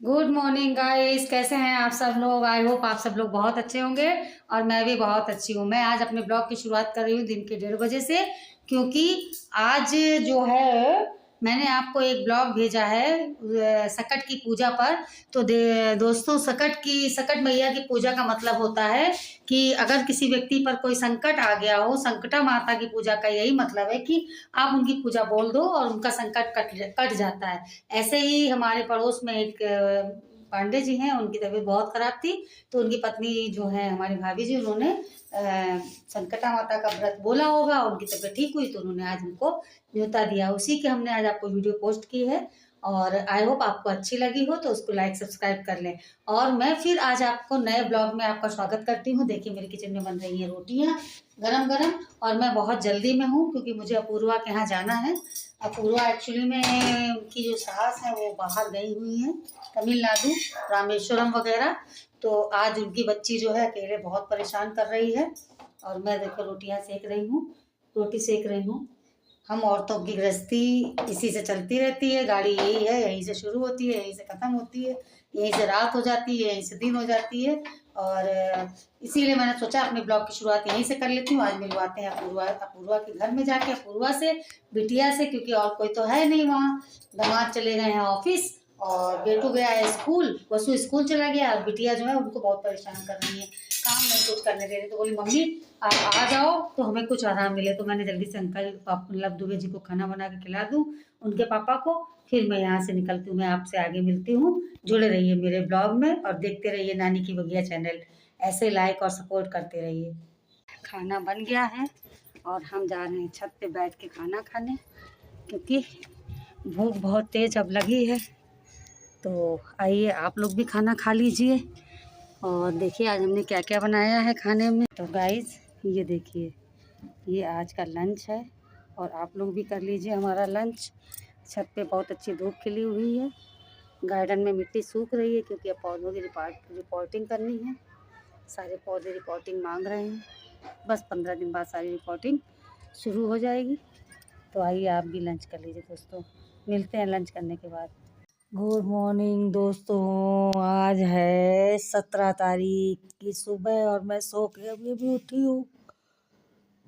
Good morning guys, कैसे हैं आप सब लोग। आई होप आप सब लोग बहुत अच्छे होंगे और मैं भी बहुत अच्छी हूँ। मैं आज अपने ब्लॉग की शुरुआत कर रही हूँ दिन के 1:30 बजे से, क्योंकि आज जो है मैंने आपको एक ब्लॉग भेजा है सकट की पूजा पर। तो दोस्तों, सकट मैया की पूजा का मतलब होता है कि अगर किसी व्यक्ति पर कोई संकट आ गया हो, संकटा माता की पूजा का यही मतलब है कि आप उनकी पूजा बोल दो और उनका संकट कट जाता है। ऐसे ही हमारे पड़ोस में एक पांडे जी हैं, उनकी तबीयत बहुत खराब थी। तो उनकी पत्नी जो है हमारी भाभी जी, उन्होंने संकटा माता का व्रत बोला होगा, उनकी तबीयत ठीक हुई तो उन्होंने आज हमको न्योता दिया। उसी के हमने आज आपको वीडियो पोस्ट की है और आई होप आपको अच्छी लगी हो तो उसको लाइक सब्सक्राइब कर लें। और मैं फिर आज आपको नए ब्लॉग में आपका स्वागत करती हूँ। देखिए मेरे किचन में बन रही हैं रोटियाँ गरम गरम, और मैं बहुत जल्दी में हूँ क्योंकि मुझे अपूर्वा के यहाँ जाना है। अपूर्वा एक्चुअली में उनकी जो सास है वो बाहर गई हुई है, तमिलनाडु, रामेश्वरम वगैरह। तो आज उनकी बच्ची जो है अकेले बहुत परेशान कर रही है और मैं देखो रोटियां सेक रही हूँ, रोटी सेक रही हूँ। हम औरतों की गृहस्थी इसी से चलती रहती है, गाड़ी यही है, यहीं से शुरू होती है, यहीं से ख़त्म होती है, यहीं से रात हो जाती है, यहीं से दिन हो जाती है। और इसीलिए मैंने सोचा अपने ब्लॉग की शुरुआत यहीं से कर लेती हूँ। आज मिलवाते हैं अपूर्वा के घर में जाके, अपूर्वा से, बिटिया से, क्योंकि और कोई तो है नहीं वहाँ। दामाद चले गए हैं ऑफिस और बेटू गया है स्कूल, वसु स्कूल चला गया और बिटिया जो है उनको बहुत परेशान कर रही है, काम नहीं कुछ करने दे रही। तो बोली मम्मी आप आ जाओ तो हमें कुछ आराम मिले। तो मैंने जल्दी से अंकल मतलब दुबे जी को खाना बना के खिला दूँ, उनके पापा को, फिर मैं यहाँ से निकलती हूँ। मैं आपसे आगे मिलती हूँ। जुड़े रहिए मेरे ब्लॉग में और देखते रहिए नानी की बगिया चैनल। ऐसे लाइक और सपोर्ट करते रहिए। खाना बन गया है और हम जा रहे हैं छत पे बैठ के खाना खाने, क्योंकि भूख बहुत तेज अब लगी है। तो आइए आप लोग भी खाना खा लीजिए और देखिए आज हमने क्या क्या बनाया है खाने में। तो गाइस ये देखिए, ये आज का लंच है और आप लोग भी कर लीजिए हमारा लंच। छत पे बहुत अच्छी धूप खिली हुई है, गार्डन में मिट्टी सूख रही है क्योंकि अब पौधों की रिपोर्टिंग करनी है। सारे पौधे रिपोर्टिंग मांग रहे हैं, बस 15 दिन बाद सारी रिपोर्टिंग शुरू हो जाएगी। तो आइए आप भी लंच कर लीजिए दोस्तों, मिलते हैं लंच करने के बाद। गुड मॉर्निंग दोस्तों, आज है 17 तारीख की सुबह और मैं सो के अभी अभी उठी हूँ।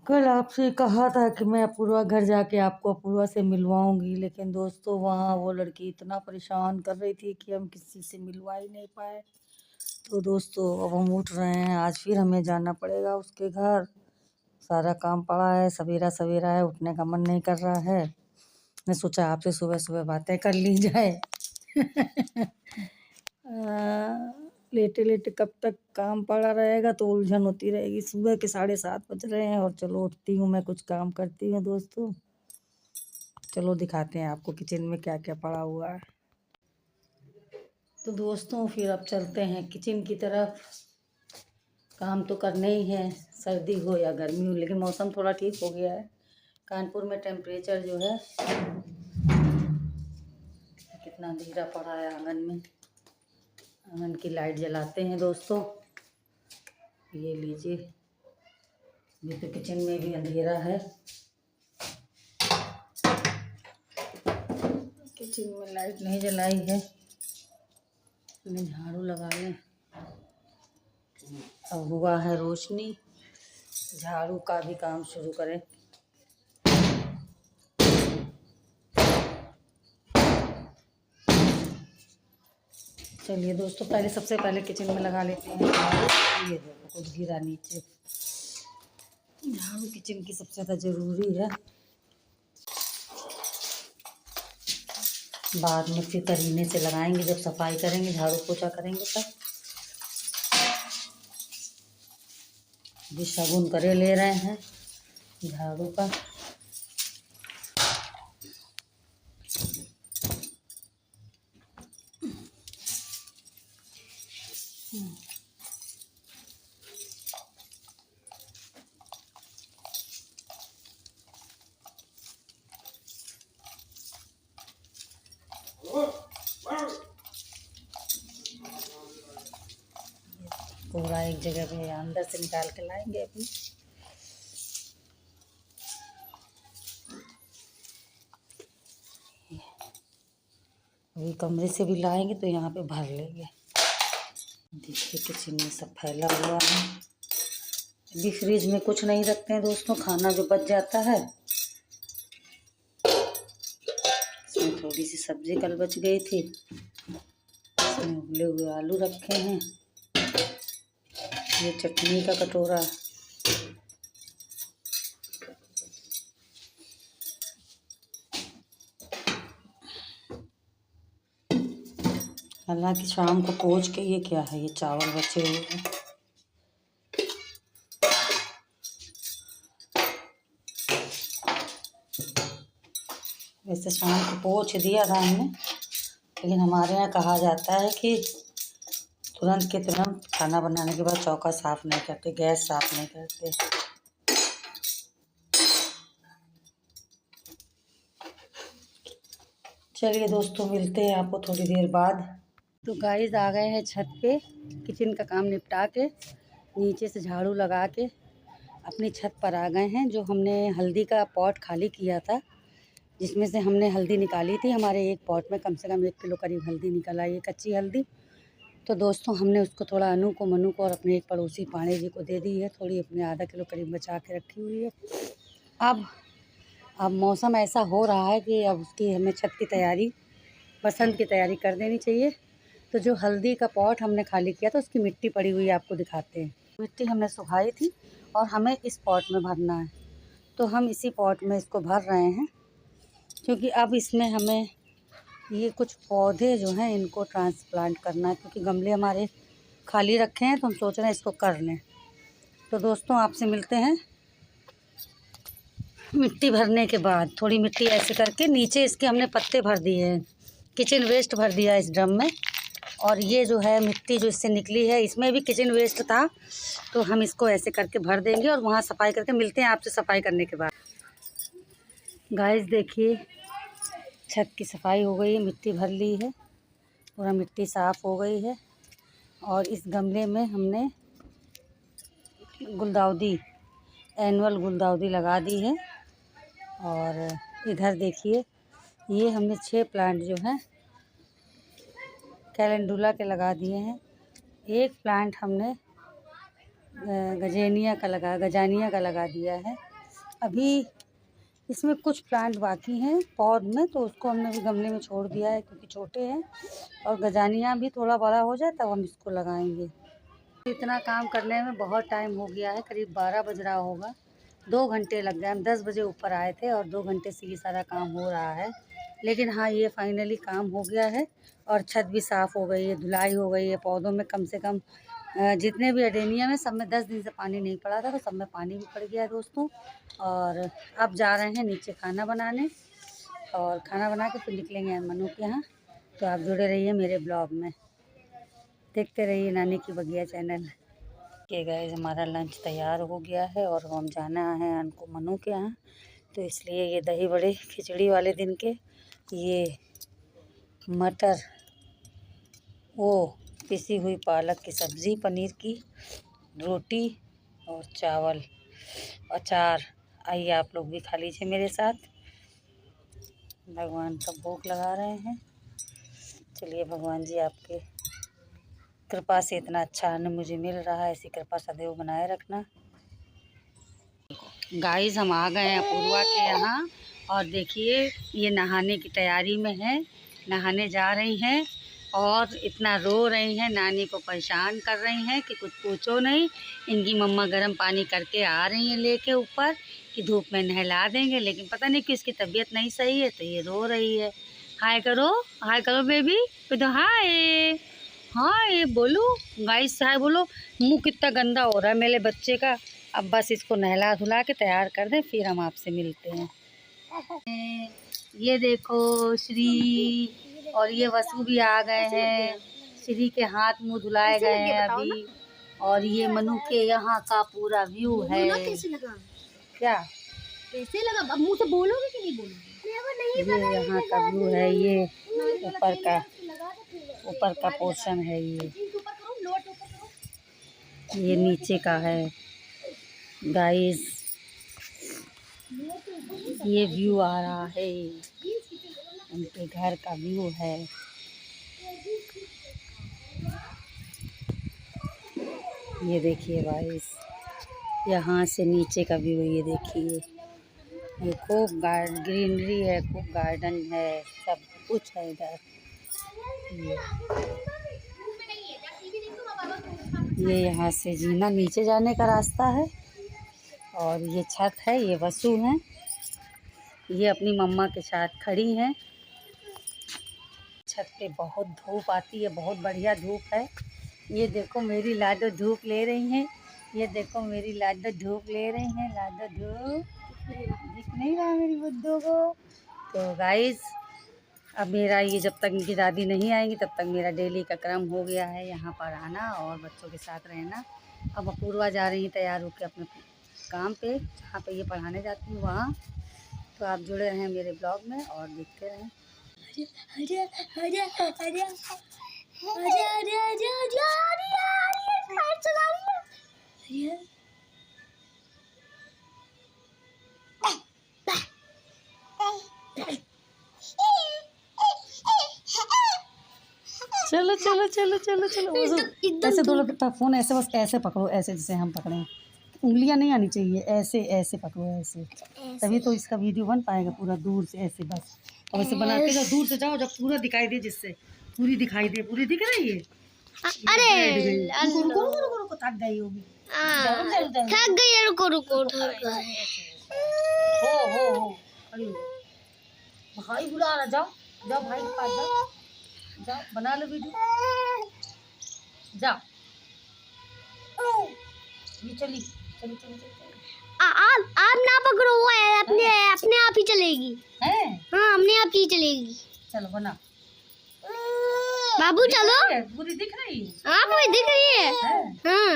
कल आपसे कहा था कि मैं अपूर्वा घर जाके आपको अपूर्वा से मिलवाऊंगी, लेकिन दोस्तों वहाँ वो लड़की इतना परेशान कर रही थी कि हम किसी से मिलवा ही नहीं पाए। तो दोस्तों अब हम उठ रहे हैं, आज फिर हमें जाना पड़ेगा उसके घर। सारा काम पड़ा है, सवेरा सवेरा है, उठने का मन नहीं कर रहा है। मैं सोचा आपसे सुबह सुबह बातें कर ली जाए। लेटे लेटे कब तक काम पड़ा रहेगा तो उलझन होती रहेगी। सुबह के 7:30 बज रहे हैं और चलो उठती हूँ, मैं कुछ काम करती हूँ दोस्तों। चलो दिखाते हैं आपको किचन में क्या क्या पड़ा हुआ है। तो दोस्तों फिर अब चलते हैं किचन की तरफ। काम तो करने ही है, सर्दी हो या गर्मी हो, लेकिन मौसम थोड़ा ठीक हो गया है। कानपुर में टेम्परेचर जो है कितना अंधेरा पड़ा है आंगन में। आंगन की लाइट जलाते हैं दोस्तों, ये लीजिए। अभी तो किचन में भी अंधेरा है, किचन में लाइट नहीं जलाई है। मैं झाड़ू लगा लें, अब हुआ है रोशनी, झाड़ू का भी काम शुरू करें। चलिए दोस्तों, पहले सबसे पहले किचन में लगा लेते हैं झाड़ू। ये देखो कुछ गिरा नीचे। झाड़ू किचन की सबसे ज़्यादा ज़रूरी है, बाद में फिर करीने से लगाएंगे जब सफाई करेंगे, झाड़ू पोछा करेंगे तब। भी शगुन करे ले रहे हैं झाड़ू का। पूरा एक जगह पे अंदर से निकाल के लाएंगे अभी। अभी कमरे से भी लाएंगे तो यहाँ पे भर लेंगे। देखिए किचन में सब फैला हुआ है। अभी फ्रिज में कुछ नहीं रखते हैं दोस्तों, खाना जो बच जाता है। इसमें थोड़ी सी सब्जी कल बच गई थी, इसमें उबले हुए आलू रखे हैं। ये चटनी का कटोरा, हालांकि शाम को पोंछ के, ये क्या है, ये चावल बचे हुए हैं। वैसे शाम को पोंछ दिया था हमने, लेकिन हमारे यहाँ कहा जाता है कि तुरंत के तुरंत खाना बनाने के बाद चौका साफ़ नहीं करते, गैस साफ़ नहीं करते। चलिए दोस्तों, मिलते हैं आपको थोड़ी देर बाद। तो गाइस आ गए हैं छत पे, किचन का काम निपटा के, नीचे से झाड़ू लगा के अपनी छत पर आ गए हैं। जो हमने हल्दी का पॉट खाली किया था, जिसमें से हमने हल्दी निकाली थी, हमारे एक पॉट में कम से कम 1 किलो करीब हल्दी निकल आई है, कच्ची हल्दी। तो दोस्तों हमने उसको थोड़ा अनु को, मनु को और अपने एक पड़ोसी पाणे जी को दे दी है। थोड़ी अपने आधा किलो करीब बचा के रखी हुई है। अब मौसम ऐसा हो रहा है कि अब उसकी हमें छत की तैयारी, बसंत की तैयारी कर देनी चाहिए। तो जो हल्दी का पॉट हमने खाली किया था, उसकी मिट्टी पड़ी हुई है, आपको दिखाते हैं। मिट्टी हमने सुखाई थी और हमें इस पॉट में भरना है। तो हम इसी पॉट में इसको भर रहे हैं, क्योंकि अब इसमें हमें ये कुछ पौधे जो हैं इनको ट्रांसप्लांट करना है, क्योंकि गमले हमारे खाली रखे हैं, तो हम सोच रहे हैं इसको कर लें। तो दोस्तों आपसे मिलते हैं मिट्टी भरने के बाद। थोड़ी मिट्टी ऐसे करके नीचे इसके हमने पत्ते भर दिए हैं, किचन वेस्ट भर दिया इस ड्रम में। और ये जो है मिट्टी जो इससे निकली है, इसमें भी किचन वेस्ट था, तो हम इसको ऐसे करके भर देंगे और वहाँ सफाई करके मिलते हैं आपसे सफाई करने के बाद। गाइस देखिए, छत की सफाई हो गई है, मिट्टी भर ली है, पूरा मिट्टी साफ़ हो गई है। और इस गमले में हमने गुलदाउदी, एनुअल गुलदाउदी लगा दी है। और इधर देखिए, ये हमने 6 प्लांट जो हैं कैलेंडुला के लगा दिए हैं। एक प्लांट हमने गजानिया का लगा दिया है। अभी इसमें कुछ प्लांट बाकी हैं पौध में, तो उसको हमने भी गमले में छोड़ दिया है, क्योंकि छोटे हैं। और गजानिया भी थोड़ा बड़ा हो जाए तब हम इसको लगाएंगे। इतना काम करने में बहुत टाइम हो गया है, करीब 12 बज रहा होगा। 2 घंटे लग गए। हम 10 बजे ऊपर आए थे और 2 घंटे से ये सारा काम हो रहा है। लेकिन हाँ, ये फाइनली काम हो गया है और छत भी साफ़ हो गई है, धुलाई हो गई है। पौधों में कम से कम जितने भी अडेनियम है, सब में 10 दिन से पानी नहीं पड़ा था, तो सब में पानी भी पड़ गया है दोस्तों। और अब जा रहे हैं नीचे खाना बनाने, और खाना बना के फिर निकलेंगे मनु के यहाँ। तो आप जुड़े रहिए मेरे ब्लॉग में, देखते रहिए नानी की बगिया चैनल के। गाइस हमारा लंच तैयार हो गया है और हम जाना है अनको मनु के यहाँ। तो इसलिए ये दही बड़े खिचड़ी वाले दिन के, ये मटर, वो पिसी हुई पालक की सब्ज़ी, पनीर की रोटी और चावल, अचार। आइए आप लोग भी खा लीजिए मेरे साथ। भगवान का भोग लगा रहे हैं। चलिए, भगवान जी आपके कृपा से इतना अच्छा अन्न मुझे मिल रहा है, ऐसी कृपा सदैव बनाए रखना। गाइस हम आ गए हैं अपूर्वा के यहाँ, और देखिए ये नहाने की तैयारी में है, नहाने जा रही हैं और इतना रो रही हैं, नानी को परेशान कर रही हैं कि कुछ पूछो नहीं। इनकी मम्मा गर्म पानी करके आ रही हैं लेके ऊपर कि धूप में नहला देंगे, लेकिन पता नहीं कि इसकी तबीयत नहीं सही है, तो ये रो रही है। हाय करो, हाय करो बेबी, तो हाय हाय बोलो गाइस, हाय बोलो। मुँह कितना गंदा हो रहा है मेरे बच्चे का। अब बस इसको नहला धुला के तैयार कर दें, फिर हम आपसे मिलते हैं। ये देखो श्री और ये वसु भी आ गए हैं। श्री के हाथ मुंह धुलाए गए हैं अभी। और ये मनु के यहाँ का पूरा व्यू है। कैसे लगा? क्या कैसे लगा? अब मुँह से बोलोगे कि नहीं बोलोगे? ये यहाँ का व्यू है, ये ऊपर का पोर्शन है, ये नीचे का है गाइस। ये व्यू आ रहा है, उनके घर का व्यू है। ये देखिए गाइस, यहाँ से नीचे का व्यू ये देखिए। ये खूब ग्रीनरी है, खूब गार्डन है, सब कुछ है इधर। ये यहाँ से जीना नीचे जाने का रास्ता है और ये छत है। ये वसु हैं, ये अपनी मम्मा के साथ खड़ी हैं। छत पे बहुत धूप आती है, बहुत बढ़िया धूप है। ये देखो मेरी लाडो धूप ले रही हैं। ये देखो मेरी लाडो धूप ले रही हैं। लाडो धूप दिख नहीं रहा मेरी बुड्ढो को। तो गाइस, अब मेरा ये जब तक इनकी दादी नहीं आएंगी तब तक मेरा डेली का क्रम हो गया है यहाँ पर आना और बच्चों के साथ रहना। अब अपूर्वा जा रही है तैयार होकर अपने काम पे, जहाँ पे ये पढ़ाने जाती हूँ वहाँ। तो आप जुड़े रहें मेरे ब्लॉग में और देखते रहें। चलो चलो चलो चलो चलो। ऐसे दो लोग फ़ोन ऐसे, बस ऐसे पकड़ो, ऐसे जैसे हम पकड़े। उंगलियां नहीं आनी चाहिए, ऐसे ऐसे पकड़ो, ऐसे तभी तो इसका वीडियो बन पाएगा पूरा। दूर से ऐसे बस, और ऐसे बना के जब दूर से जाओ, जब पूरा दिखाई दे, जिससे पूरी दिखाई दे। पूरी दिख रही है। अरे रुको रुको रुको रुको रुको, थक गई होगी। थक गई, रुको रुको। हो भाई बुला रहा, जाओ जाओ भाई के पास जाओ, जाओ बना लो वीडियो, जाओ। ये चली चली चली चली। आप ना पकड़ो, वो है अपने आप ही चलेगी। है? हाँ, अपने आप ही चलेगी। चलो बना बाबू, चलो। पूरी दिख रही है? हाँ, पूरी दिख रही है। हाँ,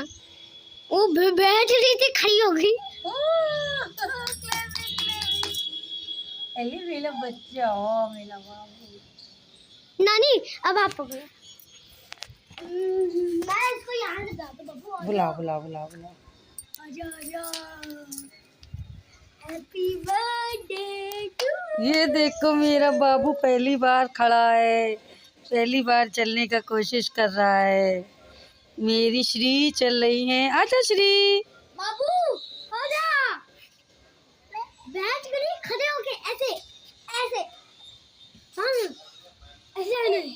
वो बैठ रही थी, खड़ी हो गई। मेरा बच्चा हो, मेरा बाबू। नानी, अब आप पकड़ो। मैं इसको यहाँ ले जाता हूँ। बाबू बुलाओ बुलाओ बुलाओ बुलाओ। आजा आजा। Happy birthday to. ये देखो मेरा बाबू पहली बार खड़ा है, पहली बार चलने का कोशिश कर रहा है। मेरी श्री चल रही है। आजा श्री। बाबू आजा। बैठ कर खड़े होके ऐसे ऐसे। हाँ, ऐसे नहीं।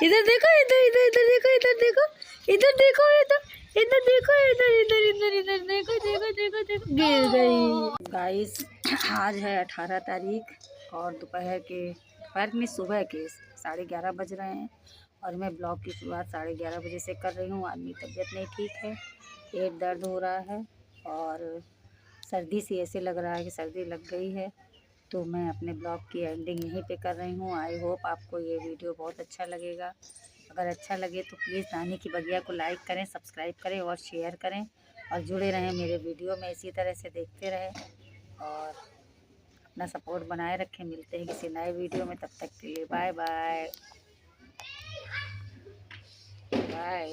इधर देखो, इधर इधर इधर देखो, इधर देखो, इधर देखो, इधर इधर देखो, इधर इधर इधर इधर देखो देखो देखो देखो। गिर गई। गाइस, आज है 18 तारीख और दोपहर में सुबह के 11:30 बज रहे हैं और मैं ब्लॉग की शुरुआत 11:30 बजे से कर रही हूँ। आदमी तबीयत नहीं ठीक है, पेट दर्द हो रहा है और सर्दी से ऐसे लग रहा है कि सर्दी लग गई है। तो मैं अपने ब्लॉग की एंडिंग यहीं पे कर रही हूँ। आई होप आपको ये वीडियो बहुत अच्छा लगेगा। अगर अच्छा लगे तो प्लीज़ नानी की बगिया को लाइक करें, सब्सक्राइब करें और शेयर करें और जुड़े रहें मेरे वीडियो में, इसी तरह से देखते रहें और अपना सपोर्ट बनाए रखें। मिलते हैं किसी नए वीडियो में, तब तक के लिए बाय बाय बाय।